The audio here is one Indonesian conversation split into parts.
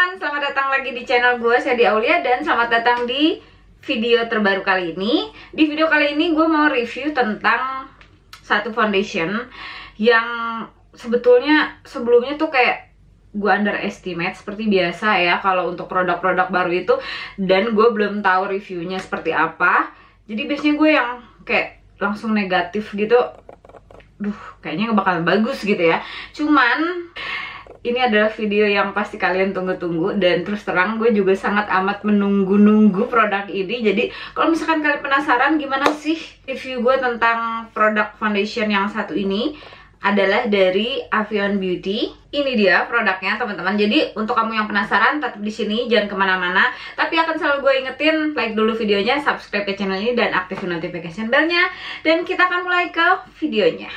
teman-teman, selamat datang lagi di channel gue, saya Aulia, dan selamat datang di video terbaru kali ini. Di video kali ini gue mau review tentang satu foundation yang sebetulnya sebelumnya tuh kayak gue underestimate seperti biasa ya kalau untuk produk-produk baru itu, dan gue belum tahu reviewnya seperti apa. Jadi biasanya gue yang kayak langsung negatif gitu, kayaknya gak bakalan bagus gitu ya. Cuman ini adalah video yang pasti kalian tunggu-tunggu, dan terus terang gue juga sangat amat menunggu-nunggu produk ini. Jadi kalau misalkan kalian penasaran gimana sih review gue tentang produk foundation yang satu ini, adalah dari Avion Beauty. Ini dia produknya teman-teman. Jadi untuk kamu yang penasaran, tetap di sini, jangan kemana-mana. Tapi akan selalu gue ingetin, like dulu videonya, subscribe ke channel ini, dan aktifin notification bell-nya. Dan kita akan mulai ke videonya.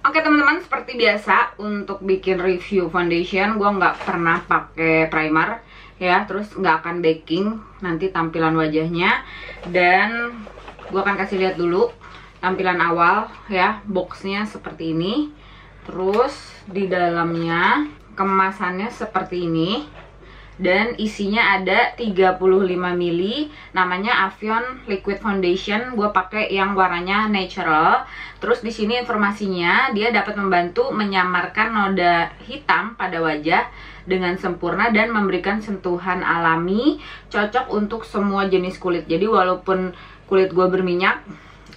Oke teman-teman, seperti biasa untuk bikin review foundation gue nggak pernah pakai primer ya, terus nggak akan baking nanti tampilan wajahnya. Dan gue akan kasih lihat dulu tampilan awal ya, boxnya seperti ini. Terus di dalamnya kemasannya seperti ini, dan isinya ada 35 ml, namanya Avion Liquid Foundation. Gue pakai yang warnanya natural. Terus di sini informasinya, dia dapat membantu menyamarkan noda hitam pada wajah dengan sempurna dan memberikan sentuhan alami, cocok untuk semua jenis kulit. Jadi walaupun kulit gue berminyak,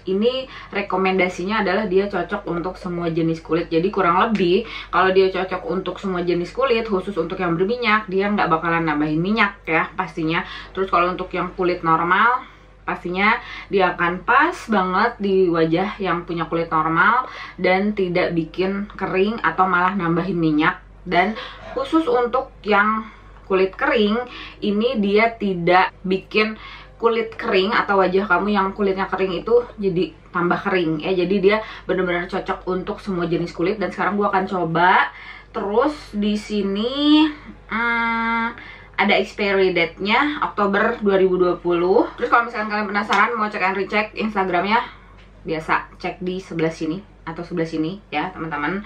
ini rekomendasinya adalah dia cocok untuk semua jenis kulit. Jadi kurang lebih kalau dia cocok untuk semua jenis kulit, khusus untuk yang berminyak, dia nggak bakalan nambahin minyak ya pastinya. Terus kalau untuk yang kulit normal, pastinya dia akan pas banget di wajah yang punya kulit normal dan tidak bikin kering atau malah nambahin minyak. Dan khusus untuk yang kulit kering, ini dia tidak bikin kulit kering atau wajah kamu yang kulitnya kering itu jadi tambah kering ya. Jadi dia benar-benar cocok untuk semua jenis kulit. Dan sekarang gua akan coba. Terus di sini ada expiry date-nya Oktober 2020. Terus kalau misalkan kalian penasaran mau cek and recheck Instagramnya, biasa cek di sebelah sini atau sebelah sini ya teman-teman.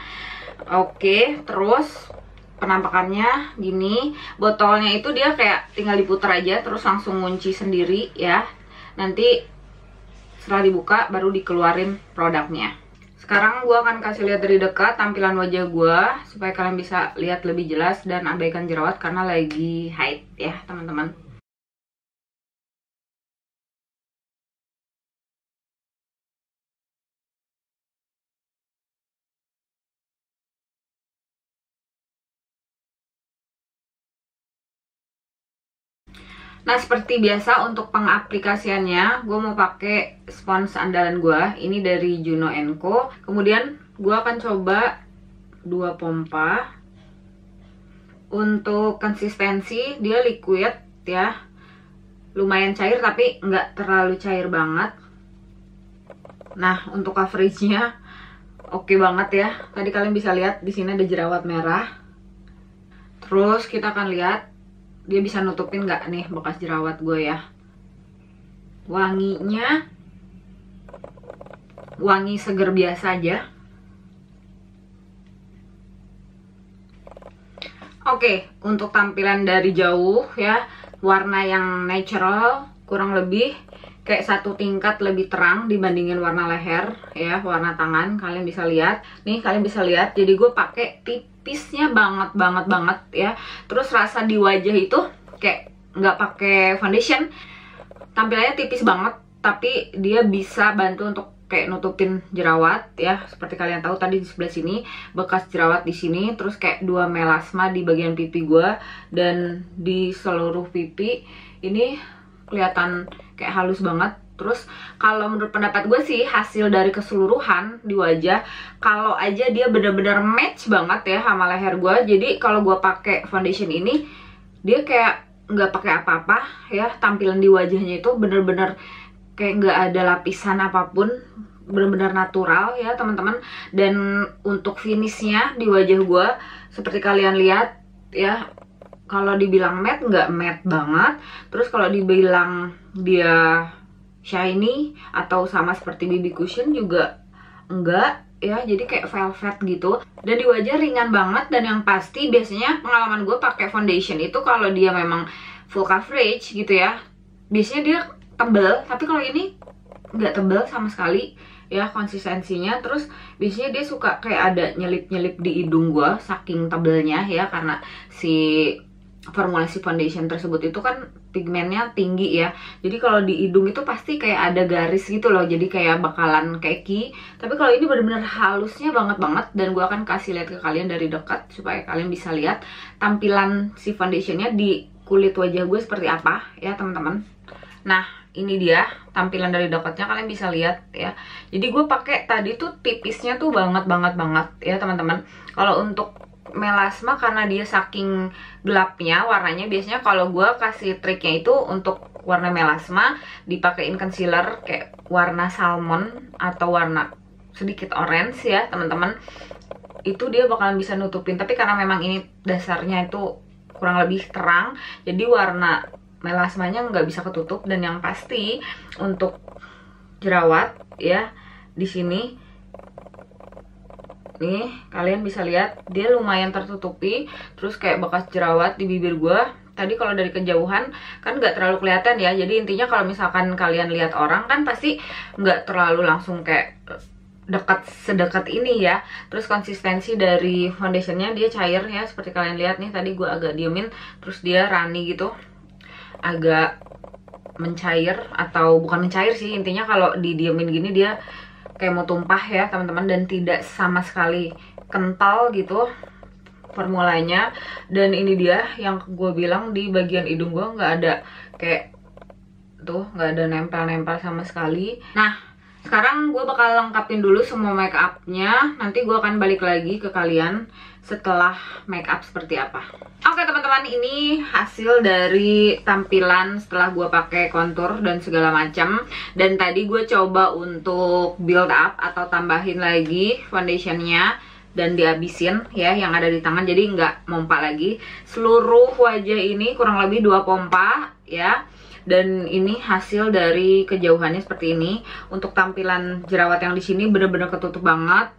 Oke, terus penampakannya gini. Botolnya itu dia kayak tinggal diputar aja terus langsung ngunci sendiri ya. Nanti setelah dibuka baru dikeluarin produknya. Sekarang gue akan kasih lihat dari dekat tampilan wajah gue supaya kalian bisa lihat lebih jelas dan abaikan jerawat karena lagi haid ya teman-teman. Nah seperti biasa untuk pengaplikasiannya, gue mau pakai spons andalan gue. Ini dari Juno & Co. Kemudian gue akan coba 2 pompa. Untuk konsistensi dia liquid ya, lumayan cair tapi nggak terlalu cair banget. Nah untuk coveragenya oke banget ya. Tadi kalian bisa lihat di sini ada jerawat merah. Terus kita akan lihat dia bisa nutupin nggak nih bekas jerawat gue ya. Wanginya wangi seger biasa aja. Oke, untuk tampilan dari jauh ya, warna yang natural kurang lebih kayak satu tingkat lebih terang dibandingin warna leher ya, warna tangan. Kalian bisa lihat nih, kalian bisa lihat. Jadi gue pakai tipisnya banget ya. Terus rasa di wajah itu kayak nggak pakai foundation, tampilannya tipis banget tapi dia bisa bantu untuk kayak nutupin jerawat ya. Seperti kalian tahu tadi di sebelah sini bekas jerawat di sini, terus kayak 2 melasma di bagian pipi gue dan di seluruh pipi ini kelihatan kayak halus banget. Terus kalau menurut pendapat gue sih, hasil dari keseluruhan di wajah, kalau aja dia bener-bener match banget ya sama leher gue. Jadi kalau gue pakai foundation ini, dia kayak nggak pakai apa-apa ya. Tampilan di wajahnya itu bener-bener kayak nggak ada lapisan apapun, bener-bener natural ya teman-teman. Dan untuk finishnya di wajah gue, seperti kalian lihat ya, kalau dibilang matte nggak matte banget, terus kalau dibilang dia shiny atau sama seperti BB cushion juga enggak ya, jadi kayak velvet gitu. Dan di wajah ringan banget, dan yang pasti biasanya pengalaman gue pakai foundation itu kalau dia memang full coverage gitu ya, biasanya dia tebel, tapi kalau ini nggak tebel sama sekali ya konsistensinya. Terus biasanya dia suka kayak ada nyelip-nyelip di hidung gue saking tebelnya ya, karena si formulasi foundation tersebut itu kan pigmennya tinggi ya, jadi kalau di hidung itu pasti kayak ada garis gitu loh, jadi kayak bakalan keki. Tapi kalau ini bener-bener halusnya banget, dan gue akan kasih lihat ke kalian dari dekat supaya kalian bisa lihat tampilan si foundationnya di kulit wajah gue seperti apa ya teman-teman. Nah ini dia tampilan dari dekatnya, kalian bisa lihat ya. Jadi gue pakai tadi tuh tipisnya tuh banget ya teman-teman. Kalau untuk melasma karena dia saking gelapnya warnanya, biasanya kalau gue kasih triknya itu untuk warna melasma dipakein concealer kayak warna salmon atau warna sedikit orange ya teman-teman, itu dia bakalan bisa nutupin. Tapi karena memang ini dasarnya itu kurang lebih terang, jadi warna melasmanya nggak bisa ketutup. Dan yang pasti untuk jerawat ya, di sini nih kalian bisa lihat dia lumayan tertutupi, terus kayak bekas jerawat di bibir gue. Tadi kalau dari kejauhan kan nggak terlalu kelihatan ya, jadi intinya kalau misalkan kalian lihat orang kan pasti nggak terlalu langsung kayak dekat sedekat ini ya. Terus konsistensi dari foundationnya dia cair ya, seperti kalian lihat nih, tadi gue agak diemin terus dia runny gitu, agak mencair, atau bukan mencair sih, intinya kalau didiemin gini dia kayak mau tumpah ya teman-teman, dan tidak sama sekali kental gitu formulanya. Dan ini dia yang gue bilang, di bagian hidung gue nggak ada kayak tuh, nggak ada nempel-nempel sama sekali. Nah sekarang gue bakal lengkapin dulu semua make upnya, nanti gue akan balik lagi ke kalian setelah make up seperti apa. Oke teman-teman, ini hasil dari tampilan setelah gue pakai contour dan segala macam. Dan tadi gue coba untuk build up atau tambahin lagi foundationnya dan dihabisin ya yang ada di tangan, jadi nggak mompa lagi. Seluruh wajah ini kurang lebih 2 pompa ya. Dan ini hasil dari kejauhannya seperti ini. Untuk tampilan jerawat yang di sini bener-bener ketutup banget.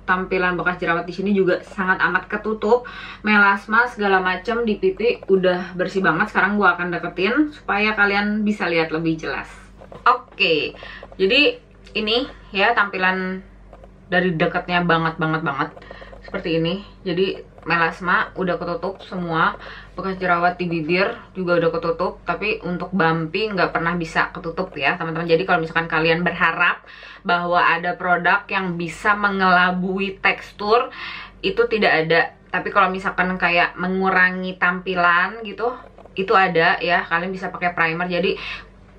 Tampilan bekas jerawat di sini juga sangat amat ketutup. Melasma segala macam di pipi udah bersih banget. Sekarang gue akan deketin supaya kalian bisa lihat lebih jelas. Oke, jadi ini ya tampilan dari dekatnya banget seperti ini. Jadi melasma udah ketutup semua, bekas jerawat di bibir juga udah ketutup, tapi untuk bumpy nggak pernah bisa ketutup ya teman-teman. Jadi kalau misalkan kalian berharap bahwa ada produk yang bisa mengelabui tekstur, itu tidak ada. Tapi kalau misalkan kayak mengurangi tampilan gitu, itu ada ya, kalian bisa pakai primer. Jadi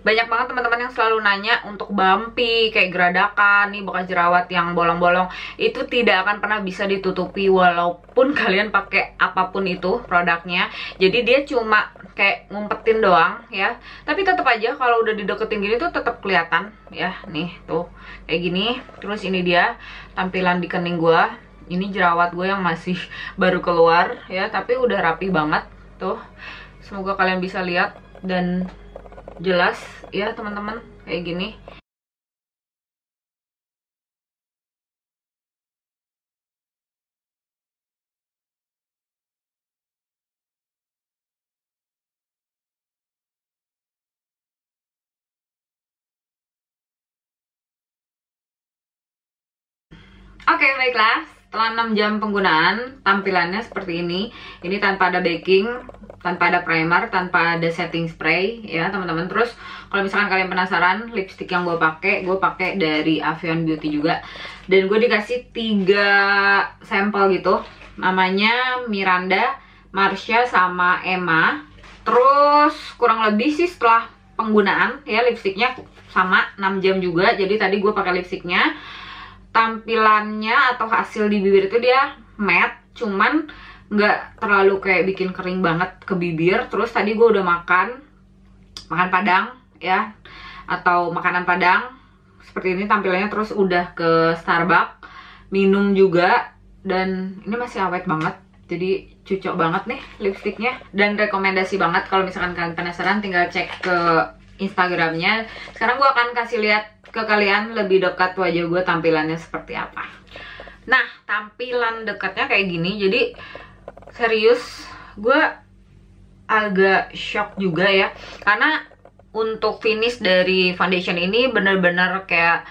banyak banget teman-teman yang selalu nanya untuk bumpy kayak geradakan nih, bekas jerawat yang bolong-bolong, itu tidak akan pernah bisa ditutupi walaupun kalian pakai apapun itu produknya. Jadi dia cuma kayak ngumpetin doang ya, tapi tetap aja kalau udah dideketin gini tuh tetap kelihatan ya. Nih tuh kayak gini. Terus ini dia tampilan di kening gue, ini jerawat gue yang masih baru keluar ya, tapi udah rapi banget tuh. Semoga kalian bisa lihat dan jelas ya teman-teman, kayak gini. Oke, baiklah. Setelah 6 jam penggunaan, tampilannya seperti ini. Ini tanpa ada baking, tanpa ada primer, tanpa ada setting spray ya teman-teman. Terus kalau misalkan kalian penasaran, lipstick yang gue pakai dari Avion Beauty juga. Dan gue dikasih 3 sampel gitu. Namanya Miranda, Marsha, sama Emma. Terus kurang lebih sih setelah penggunaan ya, lipsticknya sama 6 jam juga. Jadi tadi gue pakai lipsticknya, tampilannya atau hasil di bibir itu dia matte, cuman nggak terlalu kayak bikin kering banget ke bibir. Terus tadi gue udah makan padang ya, atau makanan padang seperti ini tampilannya. Terus udah ke Starbucks minum juga, dan ini masih awet banget, jadi cucok banget nih lipstiknya, dan rekomendasi banget. Kalau misalkan kalian penasaran tinggal cek ke Instagramnya. Sekarang gue akan kasih lihat ke kalian lebih dekat wajah gue tampilannya seperti apa. Nah, tampilan dekatnya kayak gini. Jadi serius gue agak shock juga ya, karena untuk finish dari foundation ini bener-bener kayak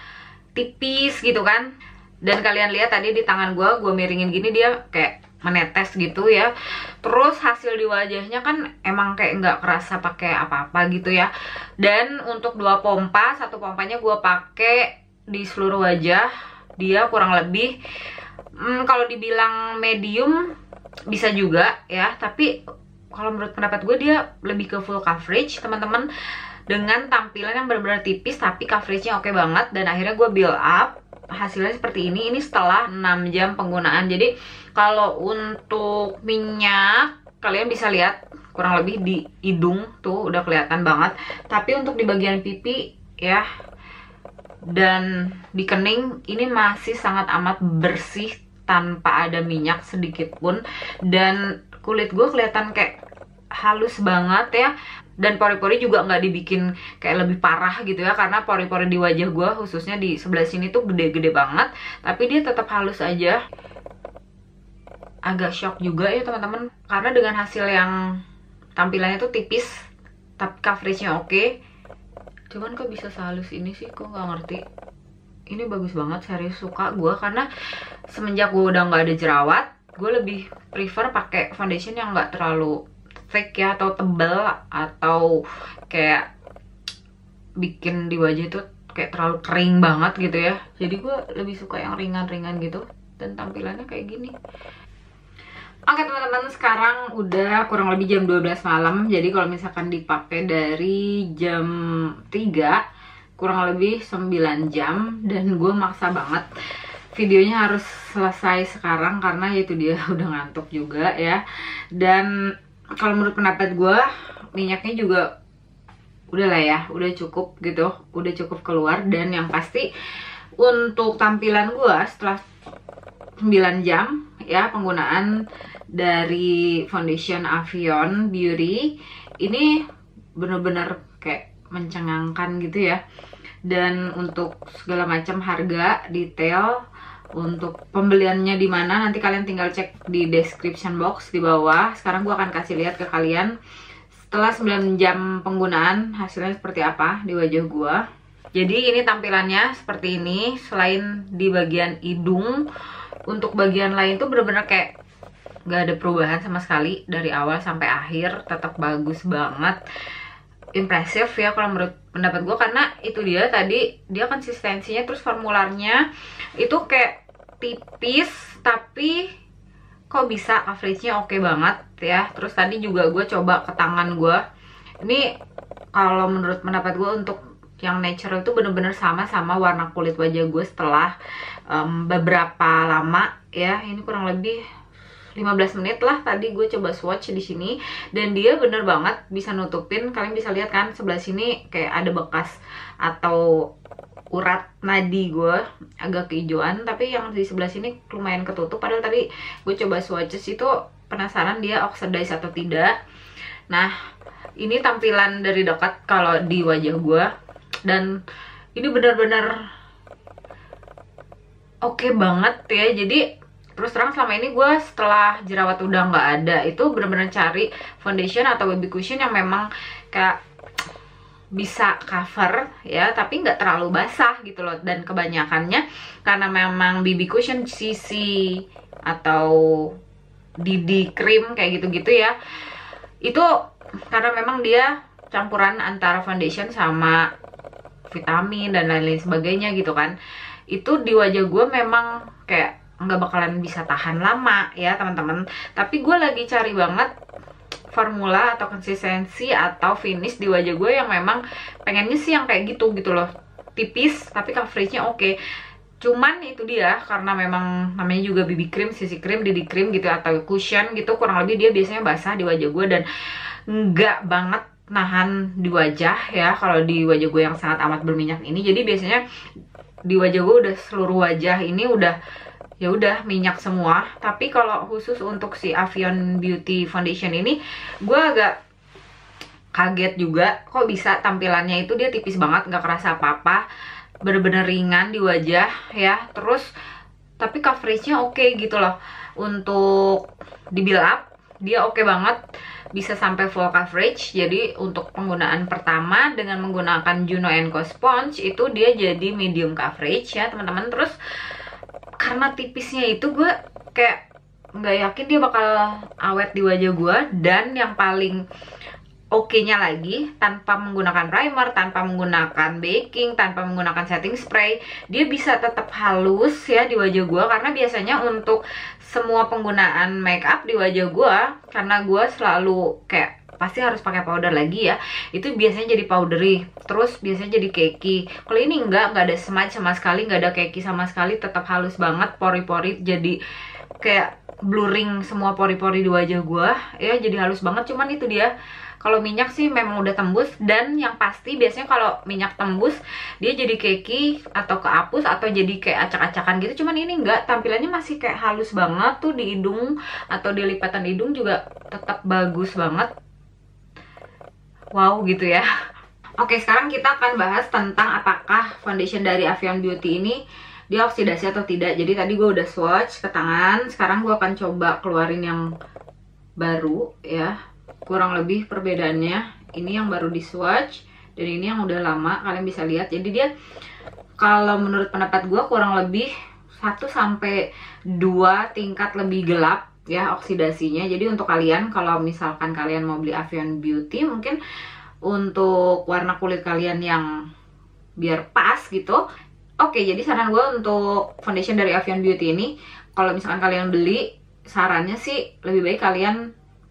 tipis gitu kan. Dan kalian lihat tadi di tangan gue miringin gini, dia kayak menetes gitu ya. Terus hasil di wajahnya kan emang kayak nggak kerasa pakai apa-apa gitu ya. Dan untuk 2 pompa, 1 pompanya gue pakai di seluruh wajah. Dia kurang lebih kalau dibilang medium bisa juga ya, tapi kalau menurut pendapat gue dia lebih ke full coverage teman-teman, dengan tampilan yang benar-benar tipis tapi coveragenya oke banget. Dan akhirnya gue build up, hasilnya seperti ini setelah 6 jam penggunaan. Jadi kalau untuk minyak kalian bisa lihat kurang lebih di hidung tuh udah kelihatan banget, tapi untuk di bagian pipi ya dan di kening ini masih sangat amat bersih tanpa ada minyak sedikit pun. Dan kulit gue kelihatan kayak halus banget ya, dan pori-pori juga nggak dibikin kayak lebih parah gitu ya, karena pori-pori di wajah gue khususnya di sebelah sini tuh gede-gede banget, tapi dia tetap halus aja. Agak shock juga ya teman-teman, karena dengan hasil yang tampilannya tuh tipis tapi coveragenya oke, cuman kok bisa sehalus ini sih, kok nggak ngerti. Ini bagus banget, serius suka gue, karena semenjak gue udah nggak ada jerawat, gue lebih prefer pakai foundation yang nggak terlalu thick ya, atau tebal, atau kayak bikin di wajah itu kayak terlalu kering banget gitu ya. Jadi gue lebih suka yang ringan-ringan gitu, dan tampilannya kayak gini. Oke teman-teman, sekarang udah kurang lebih jam 12 malam. Jadi kalau misalkan dipakai dari jam 3 kurang lebih 9 jam, dan gue maksa banget videonya harus selesai sekarang karena itu dia udah ngantuk juga ya. Dan kalau menurut pendapat gue minyaknya juga udah lah ya, udah cukup gitu, udah cukup keluar. Dan yang pasti untuk tampilan gue setelah 9 jam ya penggunaan dari foundation Avion Beauty ini bener-bener kayak mencengangkan gitu ya. Dan untuk segala macam harga detail untuk pembeliannya di mana nanti kalian tinggal cek di description box di bawah. Sekarang gue akan kasih lihat ke kalian setelah 9 jam penggunaan hasilnya seperti apa di wajah gue. Jadi ini tampilannya seperti ini. Selain di bagian hidung, untuk bagian lain tuh bener-bener kayak gak ada perubahan sama sekali dari awal sampai akhir, tetap bagus banget, impresif ya kalau menurut pendapat gue. Karena itu dia tadi, dia konsistensinya terus formularnya itu kayak tipis tapi kok bisa coveragenya oke banget ya. Terus tadi juga gue coba ke tangan gue, ini kalau menurut pendapat gue untuk yang natural itu bener-bener sama warna kulit wajah gue setelah beberapa lama ya. Ini kurang lebih 15 menit lah tadi gue coba swatch di sini, dan dia bener banget bisa nutupin. Kalian bisa lihat kan sebelah sini kayak ada bekas atau urat nadi gue agak kehijauan, tapi yang di sebelah sini lumayan ketutup. Padahal tadi gue coba swatches itu penasaran dia oxidize atau tidak. Nah ini tampilan dari dekat kalau di wajah gue, dan ini bener-bener oke banget ya. Jadi terus terang selama ini gue setelah jerawat udah nggak ada, itu bener-bener cari foundation atau baby cushion yang memang kayak bisa cover ya, tapi nggak terlalu basah gitu loh. Dan kebanyakannya karena memang BB cushion CC atau DD cream kayak gitu-gitu ya, itu karena memang dia campuran antara foundation sama vitamin dan lain-lain sebagainya gitu kan. Itu di wajah gue memang kayak nggak bakalan bisa tahan lama ya teman-teman. Tapi gue lagi cari banget formula atau konsistensi atau finish di wajah gue yang memang pengennya sih yang kayak gitu loh, tipis tapi coveragenya oke. Cuman itu dia, karena memang namanya juga BB cream, CC cream, DD cream gitu atau cushion gitu, kurang lebih dia biasanya basah di wajah gue dan nggak banget nahan di wajah ya kalau di wajah gue yang sangat amat berminyak ini. Jadi biasanya di wajah gue udah seluruh wajah ini udah ya udah minyak semua. Tapi kalau khusus untuk si Avion Beauty Foundation ini, gue agak kaget juga kok bisa tampilannya itu dia tipis banget, nggak kerasa apa-apa, bener-bener ringan di wajah ya. Terus tapi coveragenya oke gitu loh. Untuk di build up dia oke banget, bisa sampai full coverage. Jadi untuk penggunaan pertama dengan menggunakan Juno Co Sponge itu dia jadi medium coverage ya teman-teman. Terus karena tipisnya itu gue kayak nggak yakin dia bakal awet di wajah gue. Dan yang paling oke-nya lagi, tanpa menggunakan primer, tanpa menggunakan baking, tanpa menggunakan setting spray, dia bisa tetap halus ya di wajah gue. Karena biasanya untuk semua penggunaan make up di wajah gue, karena gue selalu kayak pasti harus pakai powder lagi ya, itu biasanya jadi powdery, terus biasanya jadi cakey. Kalau ini nggak ada smudge sama sekali, nggak ada cakey sama sekali, tetap halus banget, pori-pori jadi kayak blurring semua pori-pori di wajah gue ya, jadi halus banget. Cuman itu dia, kalau minyak sih memang udah tembus. Dan yang pasti biasanya kalau minyak tembus dia jadi cakey atau kehapus atau jadi kayak acak-acakan gitu. Cuman ini enggak, tampilannya masih kayak halus banget tuh di hidung atau di lipatan hidung juga tetap bagus banget. Wow gitu ya. Oke, sekarang kita akan bahas tentang apakah foundation dari Avion Beauty ini dia oksidasi atau tidak. Jadi tadi gue udah swatch ke tangan, sekarang gue akan coba keluarin yang baru ya. Kurang lebih perbedaannya, ini yang baru di swatch dan ini yang udah lama, kalian bisa lihat. Jadi dia kalau menurut pendapat gue kurang lebih 1-2 tingkat lebih gelap ya oksidasinya. Jadi untuk kalian, kalau misalkan kalian mau beli Avion Beauty, mungkin untuk warna kulit kalian yang biar pas gitu, oke, jadi saran gue untuk foundation dari Avion Beauty ini, kalau misalkan kalian beli, sarannya sih lebih baik kalian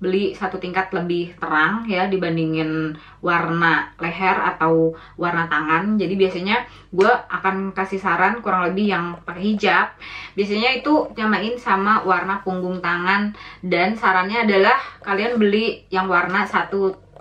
beli 1 tingkat lebih terang ya dibandingin warna leher atau warna tangan. Jadi biasanya gue akan kasih saran kurang lebih yang pakai hijab, biasanya itu nyamain sama warna punggung tangan. Dan sarannya adalah kalian beli yang warna 1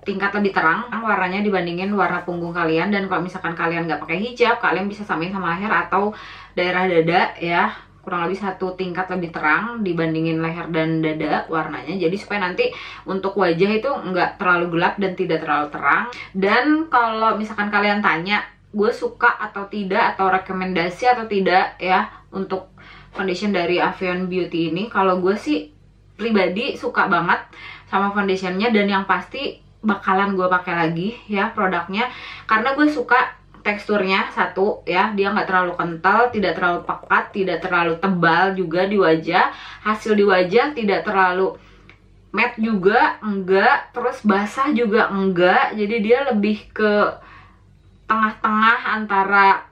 tingkat lebih terang warnanya dibandingin warna punggung kalian. Dan kalau misalkan kalian nggak pakai hijab, kalian bisa samain sama leher atau daerah dada ya, kurang lebih 1 tingkat lebih terang dibandingin leher dan dada warnanya. Jadi supaya nanti untuk wajah itu nggak terlalu gelap dan tidak terlalu terang. Dan kalau misalkan kalian tanya gue suka atau tidak, atau rekomendasi atau tidak ya untuk foundation dari Avion Beauty ini, kalau gue sih pribadi suka banget sama foundationnya. Dan yang pasti bakalan gue pakai lagi ya produknya, karena gue suka teksturnya. 1 ya, dia nggak terlalu kental, tidak terlalu pekat, tidak terlalu tebal juga di wajah. Hasil di wajah tidak terlalu matte juga enggak, terus basah juga enggak. Jadi dia lebih ke tengah-tengah antara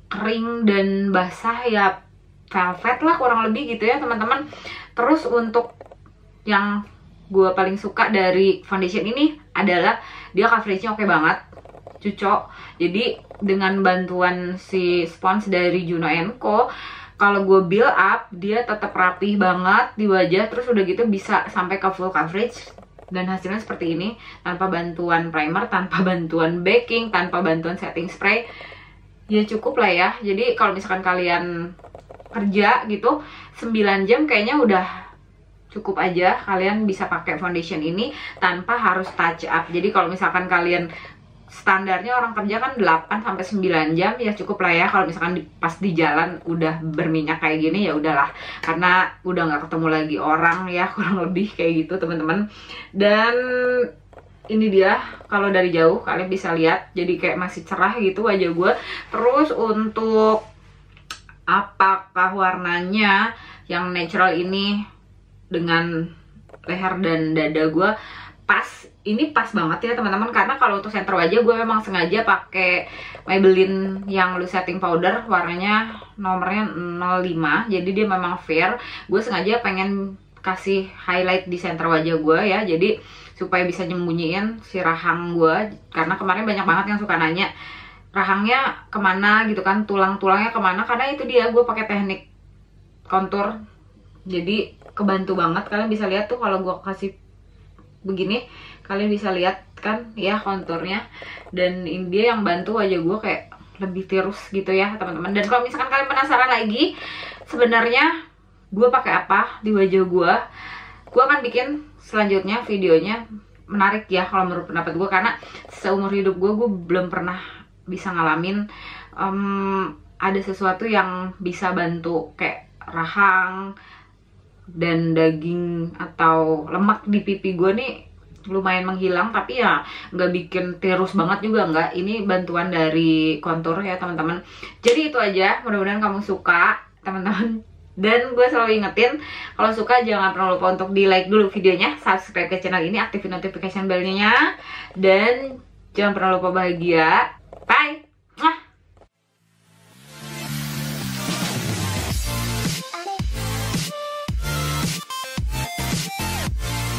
kering dan basah ya, velvet lah kurang lebih gitu ya teman-teman. Terus untuk yang gue paling suka dari foundation ini adalah dia coveragenya oke banget, cocok. Jadi dengan bantuan si spons dari Juno Co, kalau gue build up dia tetap rapih banget di wajah. Terus udah gitu bisa sampai ke full coverage. Dan hasilnya seperti ini, tanpa bantuan primer, tanpa bantuan baking, tanpa bantuan setting spray. Ya cukup lah ya. Jadi kalau misalkan kalian kerja gitu 9 jam kayaknya udah cukup aja kalian bisa pakai foundation ini tanpa harus touch up. Jadi kalau misalkan kalian standarnya orang kerja kan 8-9 jam ya cukup lah ya. Kalau misalkan pas di jalan udah berminyak kayak gini ya udahlah, karena udah nggak ketemu lagi orang ya, kurang lebih kayak gitu teman-teman. Dan ini dia, kalau dari jauh kalian bisa lihat jadi kayak masih cerah gitu wajah gue. Terus untuk apakah warnanya yang natural ini dengan leher dan dada gue pas, ini pas banget ya teman-teman. Karena kalau untuk center wajah gue memang sengaja pakai Maybelline yang loose setting powder, warnanya nomornya 05, jadi dia memang fair. Gue sengaja pengen kasih highlight di center wajah gue ya, jadi supaya bisa nyembunyiin si rahang gue. Karena kemarin banyak banget yang suka nanya rahangnya kemana gitu kan, tulang-tulangnya kemana. Karena itu dia, gue pakai teknik kontur, jadi kebantu banget. Kalian bisa lihat tuh kalau gue kasih begini, kalian bisa lihat kan ya konturnya. Dan ini dia yang bantu wajah gue kayak lebih tirus gitu ya teman-teman. Dan kalau misalkan kalian penasaran lagi sebenarnya gue pakai apa di wajah gue akan bikin selanjutnya videonya menarik ya kalau menurut pendapat gue, karena seumur hidup gue belum pernah bisa ngalamin ada sesuatu yang bisa bantu kayak rahang dan daging atau lemak di pipi gue nih lumayan menghilang, tapi ya nggak bikin tirus banget juga nggak. Ini bantuan dari Contour ya teman-teman. Jadi itu aja, mudah-mudahan kamu suka teman-teman. Dan gue selalu ingetin, kalau suka jangan pernah lupa untuk di like dulu videonya, subscribe ke channel ini, aktifin notification bell-nya, dan jangan pernah lupa bahagia. Bye!